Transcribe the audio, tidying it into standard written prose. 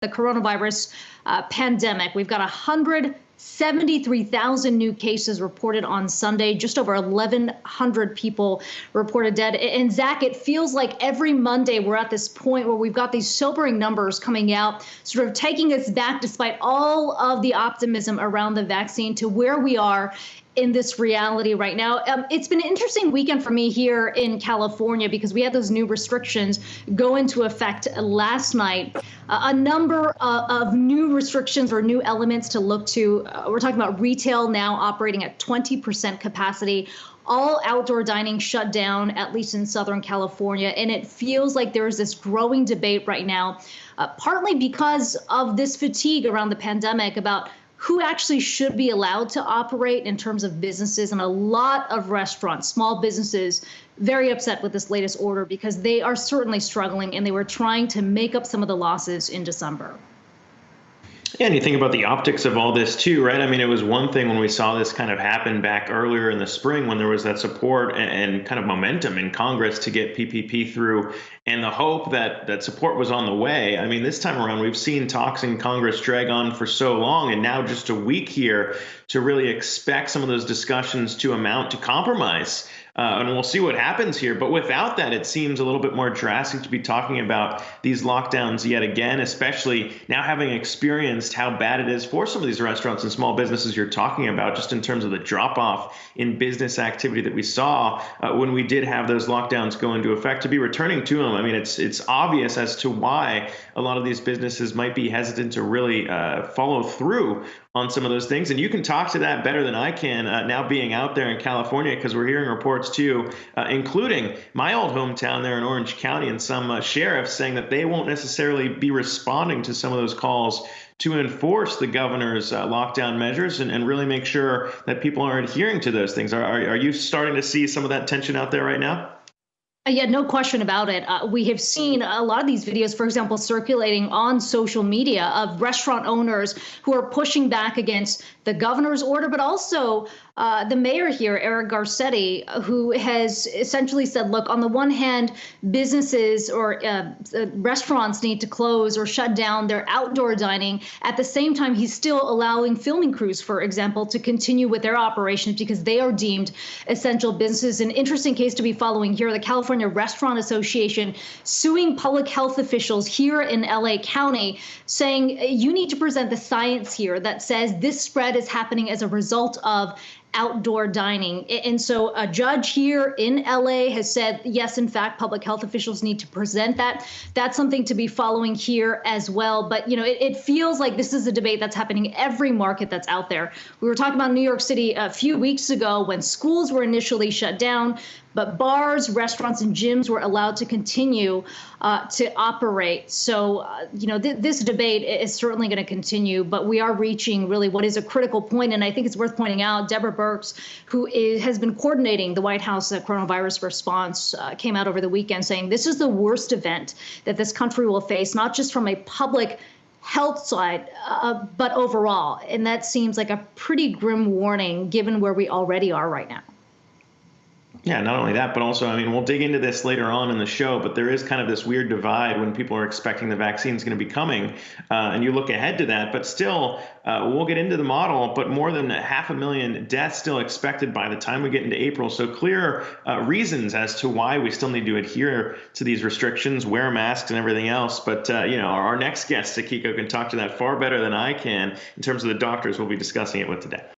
the coronavirus pandemic. We've got 173,000 new cases reported on Sunday, just over 1,100 people reported dead. And Zack, it feels like every Monday we're at this point where we've got these sobering numbers coming out, sort of taking us back, despite all of the optimism around the vaccine, to where we are in this reality right now. It's been an interesting weekend for me here in California because we had those new restrictions go into effect last night. A number of new restrictions or new elements to look to. We're talking about retail now operating at 20% capacity. All outdoor dining shut down, at least in Southern California. And it feels like there is this growing debate right now, partly because of this fatigue around the pandemic about who actually should be allowed to operate in terms of businesses. And a lot of restaurants, small businesses, very upset with this latest order because they are certainly struggling and they were trying to make up some of the losses in December. Yeah, and you think about the optics of all this too, right? I mean, it was one thing when we saw this kind of happen back earlier in the spring when there was that support and kind of momentum in Congress to get PPP through and the hope that that support was on the way. I mean, this time around, we've seen talks in Congress drag on for so long, and now just a week here to really expect some of those discussions to amount to compromise. And we'll see what happens here. But without that, it seems a little bit more drastic to be talking about these lockdowns yet again, especially now having experienced how bad it is for some of these restaurants and small businesses you're talking about, just in terms of the drop off in business activity that we saw when we did have those lockdowns go into effect. To be returning to them, I mean, it's obvious as to why a lot of these businesses might be hesitant to really follow through on some of those things. And you can talk to that better than I can now being out there in California, because we're hearing reports too, including my old hometown there in Orange County and some sheriffs saying that they won't necessarily be responding to some of those calls to enforce the governor's lockdown measures and really make sure that people are adhering to those things. Are you starting to see some of that tension out there right now? Yeah, no question about it. We have seen a lot of these videos, for example, circulating on social media of restaurant owners who are pushing back against the governor's order, but also the mayor here, Eric Garcetti, who has essentially said, look, on the one hand, businesses or restaurants need to close or shut down their outdoor dining. At the same time, he's still allowing filming crews, for example, to continue with their operations because they are deemed essential businesses. An interesting case to be following here, the California Restaurant Association suing public health officials here in LA County, saying you need to present the science here that says this spread is happening as a result of outdoor dining. And so a judge here in LA has said, yes, in fact, public health officials need to present that. That's something to be following here as well. But, you know, it feels like this is a debate that's happening every market that's out there. We were talking about New York City a few weeks ago when schools were initially shut down, but bars, restaurants, and gyms were allowed to continue to operate. So, you know, this debate is certainly going to continue, but we are reaching really what is a critical point. And I think it's worth pointing out, Deborah Birx, who has been coordinating the White House coronavirus response, came out over the weekend saying this is the worst event that this country will face, not just from a public health side, but overall. And that seems like a pretty grim warning given where we already are right now. Yeah, not only that, but also, I mean, we'll dig into this later on in the show, but there is kind of this weird divide when people are expecting the vaccine is going to be coming, and you look ahead to that. But still, we'll get into the model, but more than 500,000 deaths still expected by the time we get into April. So clear reasons as to why we still need to adhere to these restrictions, wear masks and everything else. But, you know, our next guest, Aikiko, can talk to that far better than I can in terms of the doctors we'll be discussing it with today.